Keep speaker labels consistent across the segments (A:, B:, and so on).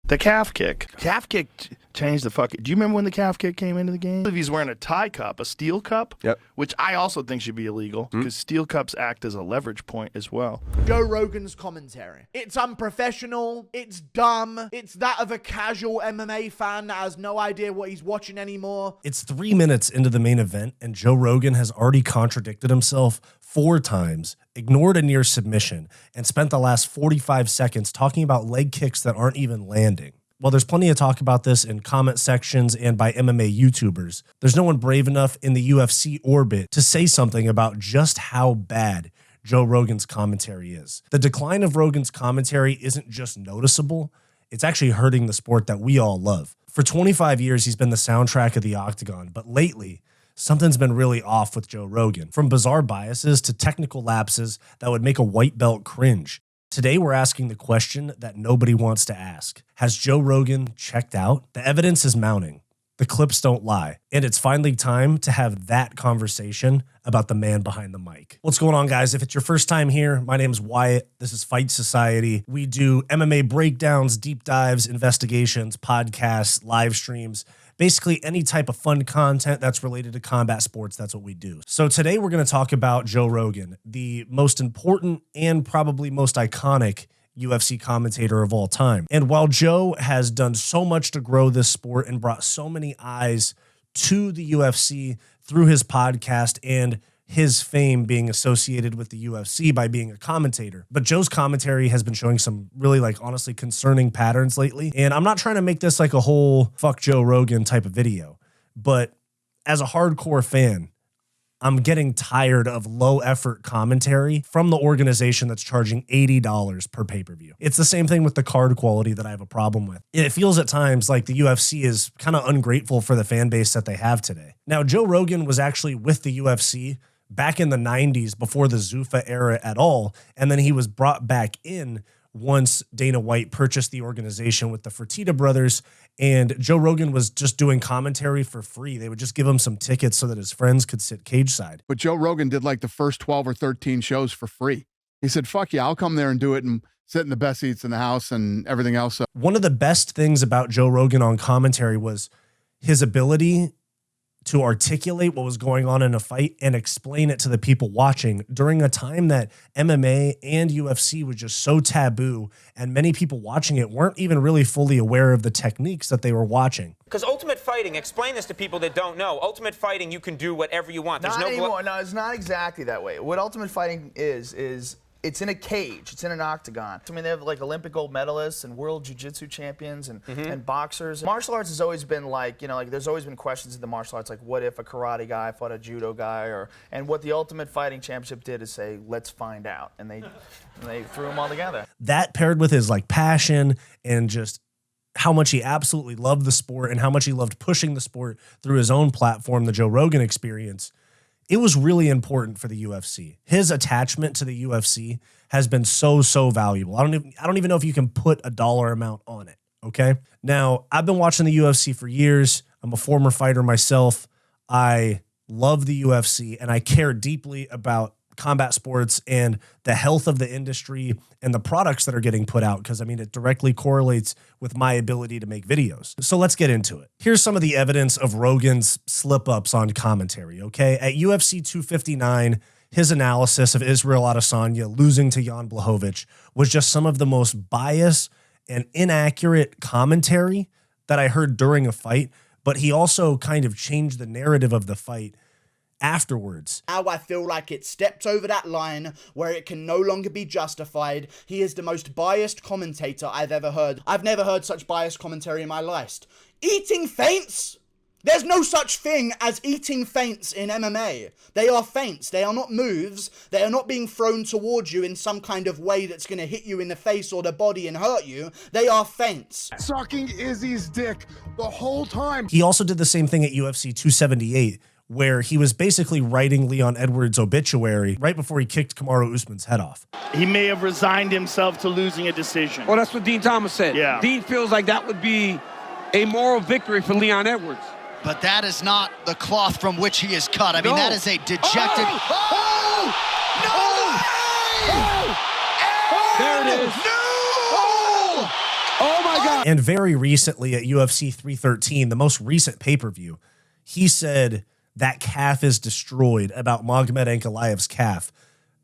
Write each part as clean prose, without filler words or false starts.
A: The calf kick. Calf kick changed the fucking... Do you remember when the calf kick came into the game? If he's wearing a tie cup, a steel cup, which I also think should be illegal because steel cups act as a leverage point as well.
B: Joe Rogan's commentary. It's unprofessional. It's dumb. It's that of a casual MMA fan that has no idea what he's watching anymore.
C: It's 3 minutes into the main event, and Joe Rogan has already contradicted himself 4 times, ignored a near submission, and spent the last 45 seconds talking about leg kicks that aren't even landing. While there's plenty of talk about this in comment sections and by MMA YouTubers, there's no one brave enough in the UFC orbit to say something about just how bad Joe Rogan's commentary is. The decline of Rogan's commentary isn't just noticeable, it's actually hurting the sport that we all love. For 25 years, he's been the soundtrack of the Octagon, but lately, something's been really off with Joe Rogan, from bizarre biases to technical lapses that would make a white belt cringe. Today, we're asking the question that nobody wants to ask. Has Joe Rogan checked out? The evidence is mounting. The clips don't lie. And it's finally time to have that conversation about the man behind the mic. What's going on, guys? If it's your first time here, my name is Wyatt. This is Fight Society. We do MMA breakdowns, deep dives, investigations, podcasts, live streams, basically any type of fun content that's related to combat sports. That's what we do. So today we're going to talk about Joe Rogan, the most important and probably most iconic UFC commentator of all time. And while Joe has done so much to grow this sport and brought so many eyes to the UFC through his podcast and his fame being associated with the UFC by being a commentator, but Joe's commentary has been showing some really, like, honestly concerning patterns lately. And I'm not trying to make this like a whole fuck Joe Rogan type of video, but as a hardcore fan, I'm getting tired of low effort commentary from the organization that's charging $80 per pay-per-view. It's the same thing with the card quality that I have a problem with. It feels at times like the UFC is kind of ungrateful for the fan base that they have today. Now, Joe Rogan was actually with the UFC back in the 90s before the Zuffa era at all, and then he was brought back in once Dana White purchased the organization with the Fertitta brothers, and Joe Rogan was just doing commentary for free. They would just give him some tickets so that his friends could sit cage side.
D: But Joe Rogan did like the first 12 or 13 shows for free. He said, fuck yeah, I'll come there and do it and sit in the best seats in the house and everything else.
C: One of the best things about Joe Rogan on commentary was his ability to articulate what was going on in a fight and explain it to the people watching during a time that MMA and UFC was just so taboo, and many people watching it weren't even really fully aware of the techniques that they were watching.
E: Because Ultimate Fighting, explain this to people that don't know. Ultimate Fighting, you can do whatever you want. There's
F: Not
E: no
F: anymore. No, it's not exactly that way. What Ultimate Fighting is it's in a cage. It's in an octagon. I mean, they have like Olympic gold medalists and world jiu-jitsu champions and boxers. Martial arts has always been like, you know, like there's always been questions in the martial arts, like what if a karate guy fought a judo guy, and what the Ultimate Fighting Championship did is say, let's find out. And they threw them all together.
C: That paired with his like passion and just how much he absolutely loved the sport and how much he loved pushing the sport through his own platform, the Joe Rogan Experience, it was really important for the UFC. His attachment to the UFC has been so valuable. I don't even know if you can put a dollar amount on it, okay? Now, I've been watching the UFC for years. I'm a former fighter myself. I love the UFC, and I care deeply about combat sports and the health of the industry and the products that are getting put out, because I mean, it directly correlates with my ability to make videos. So let's get into it. Here's some of the evidence of Rogan's slip-ups on commentary, okay? At UFC 259, his analysis of Israel Adesanya losing to Jan Blachowicz was just some of the most biased and inaccurate commentary that I heard during a fight, but he also kind of changed the narrative of the fight afterwards.
B: Now I feel like it stepped over that line where it can no longer be justified. He is the most biased commentator I've ever heard. I've never heard such biased commentary in my life. Eating feints? There's no such thing as eating feints in MMA. They are feints. They are not moves. They are not being thrown towards you in some kind of way that's going to hit you in the face or the body and hurt you. They are feints.
D: Sucking Izzy's dick the whole time.
C: He also did the same thing at UFC 278, where he was basically writing Leon Edwards' obituary right before he kicked Kamaru Usman's head off.
A: He may have resigned himself to losing a decision.
G: Well, that's what Dean Thomas said.
A: Yeah.
G: Dean feels like that would be a moral victory for Leon Edwards.
H: But that is not the cloth from which he is cut. I mean, that is a dejected...
D: Oh!
H: No way!
G: There it is.
H: No!
G: Oh my
D: God.
C: And very recently at UFC 313, the most recent pay-per-view, he said that calf is destroyed about Magomed Ankalaev's calf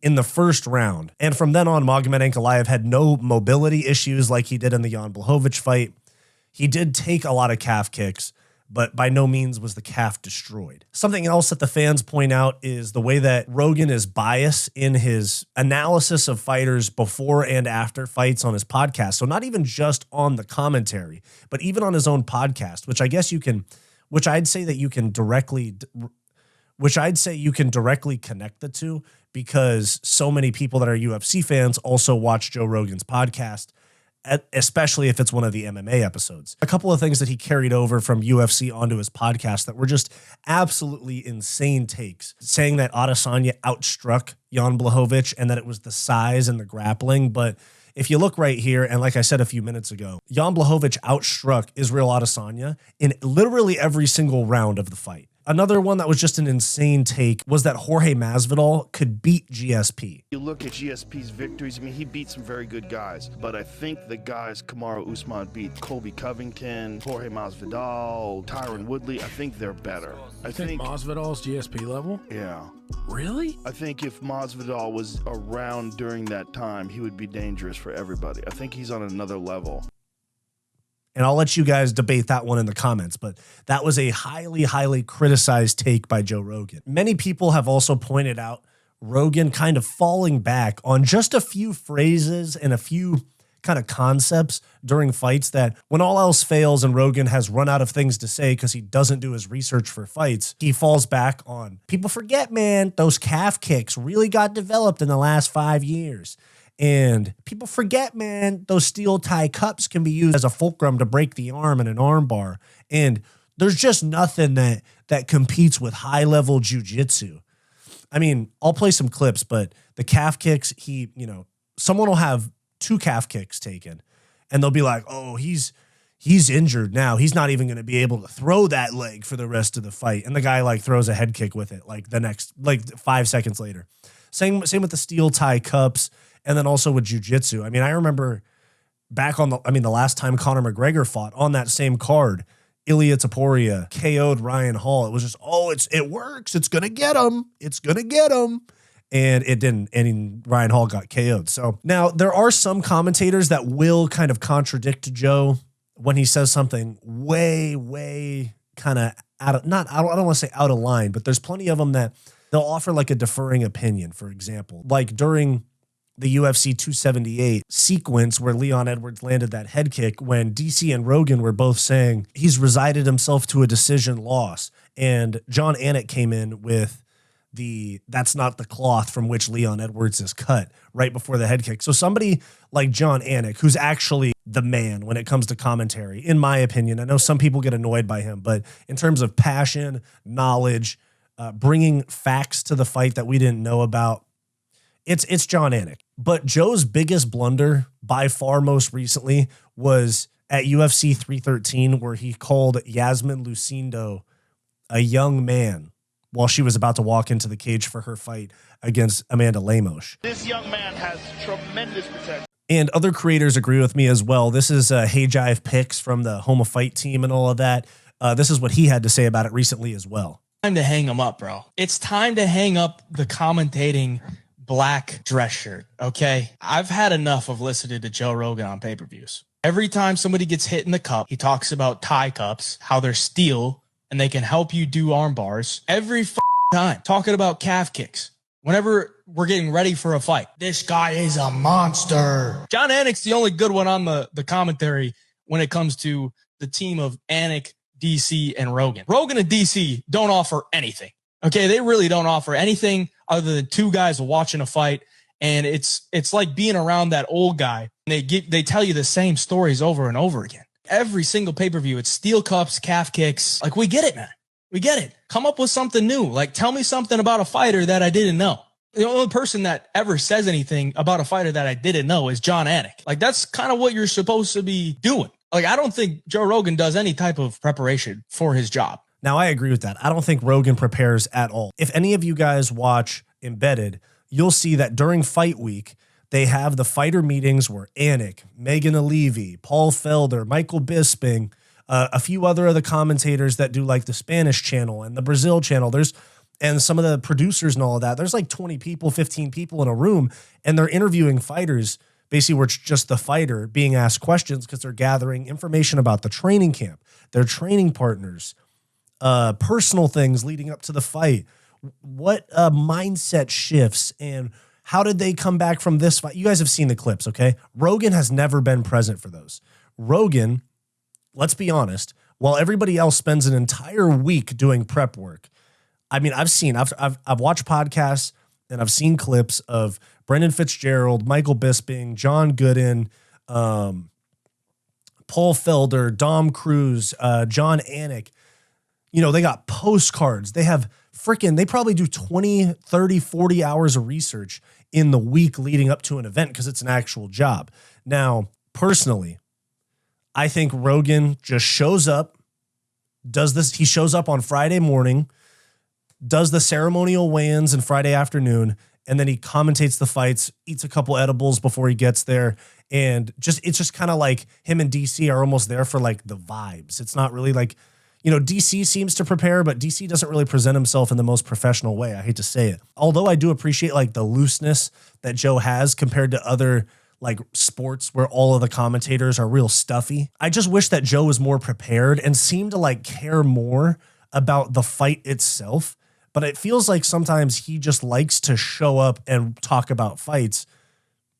C: in the first round. And from then on, Magomed Ankalaev had no mobility issues like he did in the Jan Blachowicz fight. He did take a lot of calf kicks, but by no means was the calf destroyed. Something else that the fans point out is the way that Rogan is biased in his analysis of fighters before and after fights on his podcast. So not even just on the commentary, but even on his own podcast, which I guess you can, which I'd say you can directly connect the two, because so many people that are UFC fans also watch Joe Rogan's podcast, especially if it's one of the MMA episodes. A couple of things that he carried over from UFC onto his podcast that were just absolutely insane takes, saying that Adesanya outstruck Jan Blachowicz and that it was the size and the grappling. But if you look right here, and like I said a few minutes ago, Jan Blachowicz outstruck Israel Adesanya in literally every single round of the fight. Another one that was just an insane take was that Jorge Masvidal could beat GSP.
A: You look at GSP's victories, I mean, he beat some very good guys, but I think the guys Kamaru Usman beat, Colby Covington, Jorge Masvidal, Tyron Woodley, I think they're better.
I: I think Masvidal's GSP level?
A: Yeah.
I: Really?
A: I think if Masvidal was around during that time, he would be dangerous for everybody. I think he's on another level.
C: And I'll let you guys debate that one in the comments, but that was a highly, highly criticized take by Joe Rogan. Many people have also pointed out Rogan kind of falling back on just a few phrases and a few kind of concepts during fights that when all else fails and Rogan has run out of things to say because he doesn't do his research for fights, he falls back on. People forget, man, those calf kicks really got developed in the last 5 years. And people forget, man, those steel tie cups can be used as a fulcrum to break the arm in an arm bar. And there's just nothing that competes with high-level jiu-jitsu. I mean, I'll play some clips, but the calf kicks, someone will have 2 calf kicks taken, and they'll be like, oh, he's injured now. He's not even going to be able to throw that leg for the rest of the fight. And the guy throws a head kick with it the next 5 seconds later. Same with the steel tie cups. And then also with jiu-jitsu. I mean, I remember back the last time Conor McGregor fought on that same card, Ilia Topuria KO'd Ryan Hall. It was just, it works. It's going to get him. It's going to get him. And it didn't. And Ryan Hall got KO'd. So now there are some commentators that will kind of contradict Joe when he says something way, way kind of I don't want to say out of line, but there's plenty of them that they'll offer a deferring opinion, for example. Like during the UFC 278 sequence where Leon Edwards landed that head kick, when DC and Rogan were both saying he's resided himself to a decision loss. And John Anik came in with that's not the cloth from which Leon Edwards is cut right before the head kick. So somebody like John Anik, who's actually the man when it comes to commentary, in my opinion, I know some people get annoyed by him, but in terms of passion, knowledge, bringing facts to the fight that we didn't know about, it's John Anik. But Joe's biggest blunder by far most recently was at UFC 313, where he called Yasmin Lucindo a young man while she was about to walk into the cage for her fight against Amanda Lemos.
A: This young man has tremendous potential.
C: And other creators agree with me as well. This is Hey Jive Picks from the Home of Fight team and all of that. This is what he had to say about it recently as well.
J: Time to hang him up, bro. It's time to hang up the commentating black dress shirt, okay? I've had enough of listening to Joe Rogan on pay-per-views. Every time somebody gets hit in the cup, he talks about tie cups, how they're steel, and they can help you do arm bars. Every time, talking about calf kicks. Whenever we're getting ready for a fight, this guy is a monster. John Anik's the only good one on the commentary when it comes to the team of Anik, DC, and Rogan. Rogan and DC don't offer anything. Okay, they really don't offer anything other than 2 guys watching a fight, and it's like being around that old guy. They tell you the same stories over and over again. Every single pay-per-view, it's steel cups, calf kicks. We get it, man. We get it. Come up with something new. Tell me something about a fighter that I didn't know. The only person that ever says anything about a fighter that I didn't know is John Anik. That's kind of what you're supposed to be doing. I don't think Joe Rogan does any type of preparation for his job.
C: Now, I agree with that. I don't think Rogan prepares at all. If any of you guys watch Embedded, you'll see that during fight week, They have the fighter meetings where Anik, Megan Levy, Paul Felder, Michael Bisping, a few other of the commentators that do like the Spanish channel and the Brazil channel. And some of the producers and all of that. There's like 20 people, 15 people in a room, and they're interviewing fighters. Basically, where it's just the fighter being asked questions because they're gathering information about the training camp, their training partners, personal things leading up to the fight. What mindset shifts and how did they come back from this fight? You guys have seen the clips, okay? Rogan has never been present for those. Rogan, let's be honest, while everybody else spends an entire week doing prep work, I mean, I've watched podcasts and I've seen clips of Brendan Fitzgerald, Michael Bisping, John Gooden, Paul Felder, Dom Cruz, John Anik. You know, they got postcards. They have they probably do 20, 30, 40 hours of research in the week leading up to an event because it's an actual job. Now, personally, I think Rogan just shows up, does this. He shows up on Friday morning, does the ceremonial weigh-ins and Friday afternoon, and then he commentates the fights, eats a couple edibles before he gets there. And it's just kind of like him and DC are almost there for like the vibes. It's not really like, you know, DC seems to prepare, but DC doesn't really present himself in the most professional way. I hate to say it. Although I do appreciate like the looseness that Joe has compared to other like sports where all of the commentators are real stuffy. I just wish that Joe was more prepared and seemed to like care more about the fight itself. But it feels like sometimes he just likes to show up and talk about fights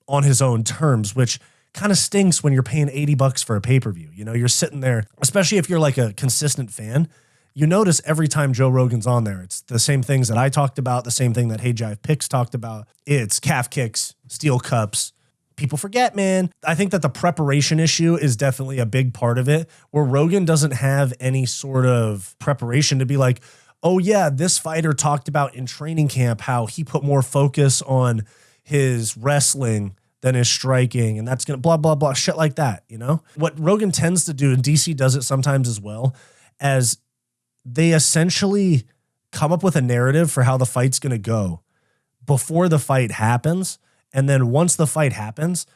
C: on his own terms, which kind of stinks when you're paying $80 for a pay-per-view. You know, you're sitting there, especially if you're like a consistent fan, you notice every time Joe Rogan's on there, it's the same things that I talked about, the same thing that Hey Jive Picks talked about. It's calf kicks, steel cups. People forget, man. I think that the preparation issue is definitely a big part of it, where Rogan doesn't have any sort of preparation to be like, oh yeah, this fighter talked about in training camp how he put more focus on his wrestling than his striking, and that's gonna blah, blah, blah, shit like that, you know? What Rogan tends to do, and DC does it sometimes as well, as they essentially come up with a narrative for how the fight's gonna go before the fight happens, and then once the fight happens,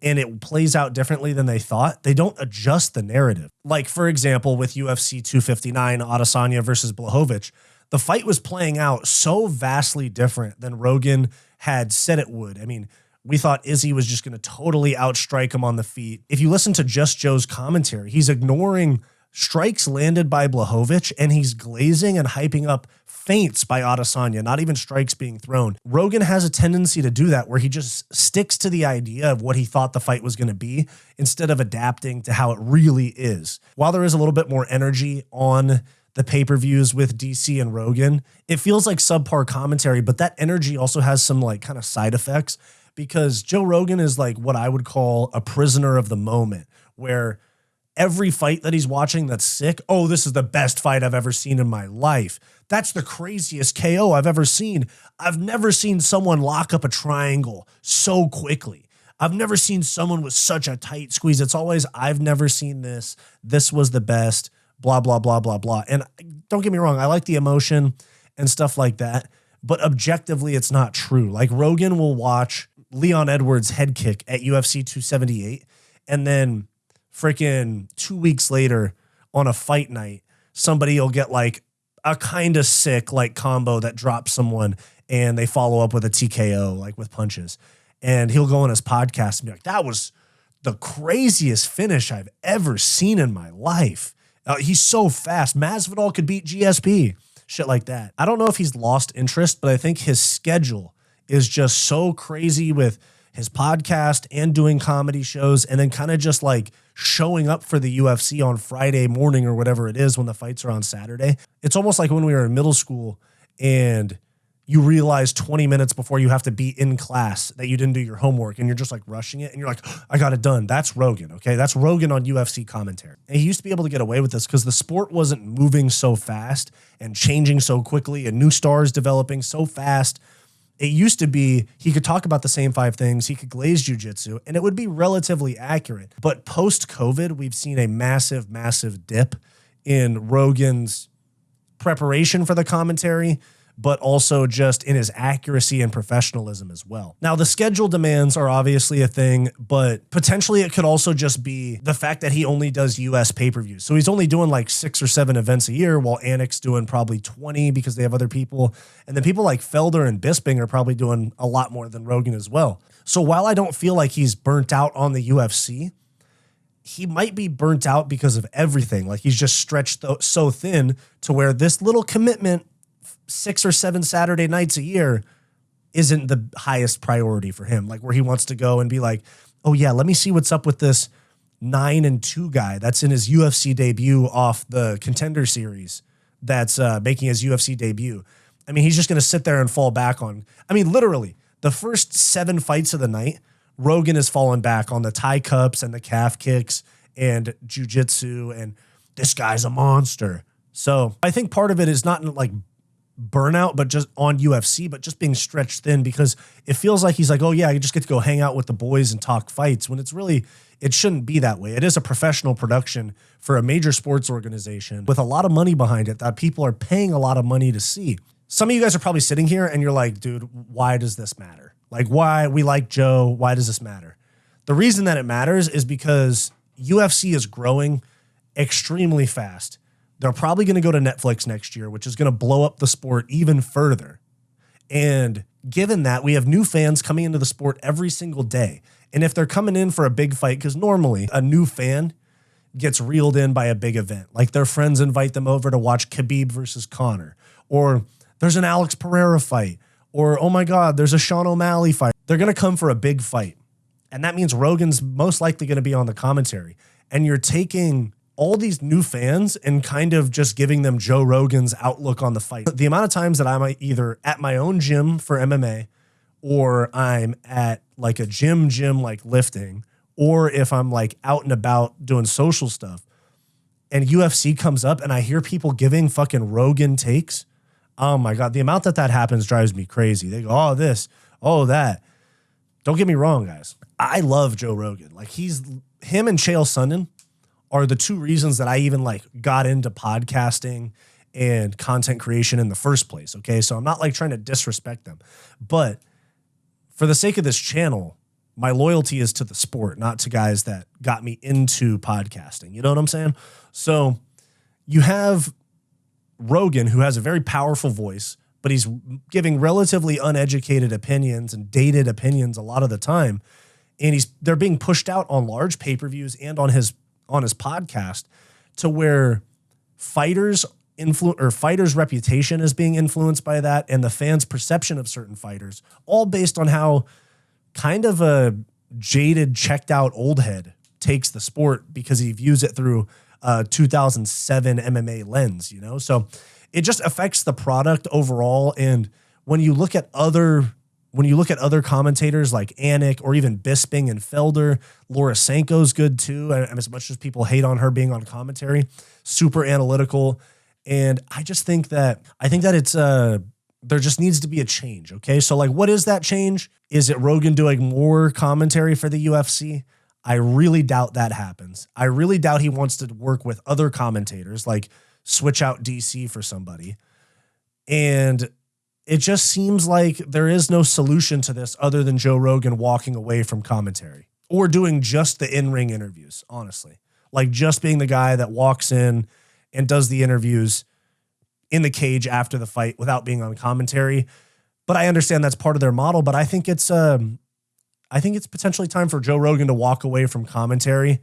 C: and it plays out differently than they thought, they don't adjust the narrative. Like, for example, with UFC 259, Adesanya versus Blachowicz, the fight was playing out so vastly different than Rogan had said it would. I mean, we thought Izzy was just going to totally outstrike him on the feet. If you listen to just Joe's commentary, he's ignoring strikes landed by Blachowicz, and he's glazing and hyping up feints by Adesanya, not even strikes being thrown. Rogan has a tendency to do that, where he just sticks to the idea of what he thought the fight was going to be instead of adapting to how it really is. While there is a little bit more energy on the pay-per-views with DC and Rogan, it feels like subpar commentary, but that energy also has some like kind of side effects, because Joe Rogan is like what I would call a prisoner of the moment, where every fight that he's watching that's sick, oh, this is the best fight I've ever seen in my life. That's the craziest KO I've ever seen. I've never seen someone lock up a triangle so quickly. I've never seen someone with such a tight squeeze. It's always, I've never seen this. This was the best, blah, blah, blah, blah, blah. And don't get me wrong, I like the emotion and stuff like that, but objectively, it's not true. Like, Rogan will watch Leon Edwards' head kick at UFC 278, and then freaking 2 weeks later on a fight night, somebody will get like a kind of sick like combo that drops someone, and they follow up with a TKO, like with punches. And he'll go on his podcast and be like, that was the craziest finish I've ever seen in my life. He's so fast. Masvidal could beat GSP. Shit like that. I don't know if he's lost interest, but I think his schedule is just so crazy with his podcast and doing comedy shows, and then kind of just like showing up for the UFC on Friday morning or whatever it is when the fights are on Saturday. It's almost like when we were in middle school and you realize 20 minutes before you have to be in class that you didn't do your homework, and you're just like rushing it, and you're like, I got it done. That's Rogan, okay? That's Rogan on UFC commentary. And he used to be able to get away with this because the sport wasn't moving so fast and changing so quickly and new stars developing so fast. It used to be he could talk about the same 5 things, he could glaze jiu-jitsu, and it would be relatively accurate. But post-COVID, we've seen a massive, massive dip in Rogan's preparation for the commentary, but also just in his accuracy and professionalism as well. Now, the schedule demands are obviously a thing, but potentially it could also just be the fact that he only does US pay-per-views. So he's only doing like 6 or 7 events a year, while Anik's doing probably 20 because they have other people. And then people like Felder and Bisping are probably doing a lot more than Rogan as well. So while I don't feel like he's burnt out on the UFC, he might be burnt out because of everything. Like he's just stretched so thin to where this little commitment 6 or 7 Saturday nights a year isn't the highest priority for him. Like where he wants to go and be like, oh yeah, let me see what's up with this 9-2 guy that's in his UFC debut off the Contender Series that's making his UFC debut. I mean, he's just going to sit there and fall back on, I mean, literally the first 7 fights of the night, Rogan has fallen back on the tie cups and the calf kicks and jiu-jitsu and this guy's a monster. So I think part of it is not like burnout, but just on UFC, but just being stretched thin because it feels like he's like, oh yeah, I just get to go hang out with the boys and talk fights when it's really, it shouldn't be that way. It is a professional production for a major sports organization with a lot of money behind it that people are paying a lot of money to see. Some of you guys are probably sitting here and you're like, dude, why does this matter? Like why we like Joe, why does this matter? The reason that it matters is because UFC is growing extremely fast. They're probably going to go to Netflix next year, which is going to blow up the sport even further. And given that, we have new fans coming into the sport every single day. And if they're coming in for a big fight, because normally a new fan gets reeled in by a big event, like their friends invite them over to watch Khabib versus Conor, or there's an Alex Pereira fight, or oh my God, there's a Sean O'Malley fight. They're going to come for a big fight. And that means Rogan's most likely going to be on the commentary. And you're taking all these new fans and kind of just giving them Joe Rogan's outlook on the fight. The amount of times that I'm either at my own gym for MMA, or I'm at like a gym like lifting, or if I'm like out and about doing social stuff and UFC comes up and I hear people giving fucking Rogan takes. Oh my God. The amount that happens drives me crazy. They go, oh, this, oh, that. Don't get me wrong, guys. I love Joe Rogan. Like him and Chael Sonnen are the 2 reasons that I even like got into podcasting and content creation in the first place. Okay. So I'm not like trying to disrespect them, but for the sake of this channel, my loyalty is to the sport, not to guys that got me into podcasting. You know what I'm saying? So you have Rogan, who has a very powerful voice, but he's giving relatively uneducated opinions and dated opinions a lot of the time. And they're being pushed out on large pay-per-views and on his podcast to where fighters' reputation is being influenced by that, and the fans' perception of certain fighters, all based on how kind of a jaded, checked out old head takes the sport because he views it through a 2007 MMA lens, you know? So it just affects the product overall. And when you look at other commentators like Anik or even Bisping and Felder, Laura Sanko's good too. And as much as people hate on her being on commentary, super analytical. And I think that it's there just needs to be a change. Okay. So like, what is that change? Is it Rogan doing more commentary for the UFC? I really doubt that happens. I really doubt he wants to work with other commentators, like switch out DC for somebody. And it just seems like there is no solution to this other than Joe Rogan walking away from commentary or doing just the in-ring interviews, honestly. Like just being the guy that walks in and does the interviews in the cage after the fight without being on commentary. But I understand that's part of their model, but I think it's potentially time for Joe Rogan to walk away from commentary.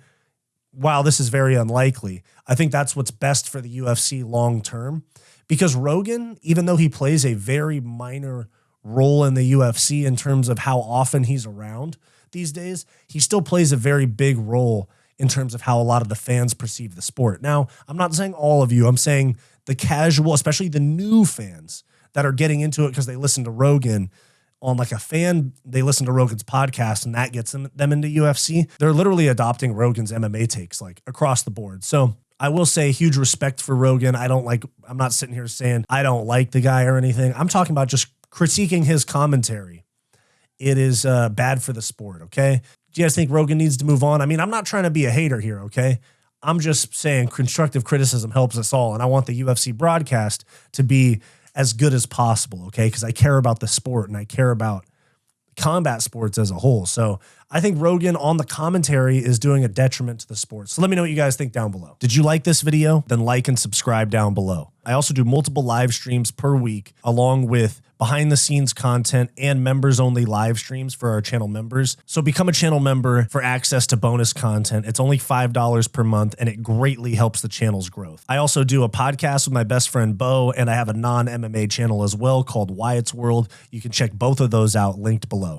C: While this is very unlikely, I think that's what's best for the UFC long term. Because Rogan, even though he plays a very minor role in the UFC in terms of how often he's around these days, he still plays a very big role in terms of how a lot of the fans perceive the sport. Now, I'm not saying all of you. I'm saying the casual, especially the new fans that are getting into it because they listen to Rogan on like a fan, they listen to Rogan's podcast and that gets them into UFC. They're literally adopting Rogan's MMA takes like across the board. So I will say huge respect for Rogan. I'm not sitting here saying I don't like the guy or anything. I'm talking about just critiquing his commentary. It is bad for the sport, okay? Do you guys think Rogan needs to move on? I mean, I'm not trying to be a hater here, okay? I'm just saying constructive criticism helps us all, and I want the UFC broadcast to be as good as possible, okay? Because I care about the sport and I care about combat sports as a whole. So I think Rogan on the commentary is doing a detriment to the sport. So let me know what you guys think down below. Did you like this video? Then like and subscribe down below. I also do multiple live streams per week, along with behind the scenes content and members only live streams for our channel members. So become a channel member for access to bonus content. It's only $5 per month and it greatly helps the channel's growth. I also do a podcast with my best friend Bo, and I have a non-MMA channel as well called Wyatt's World. You can check both of those out linked below.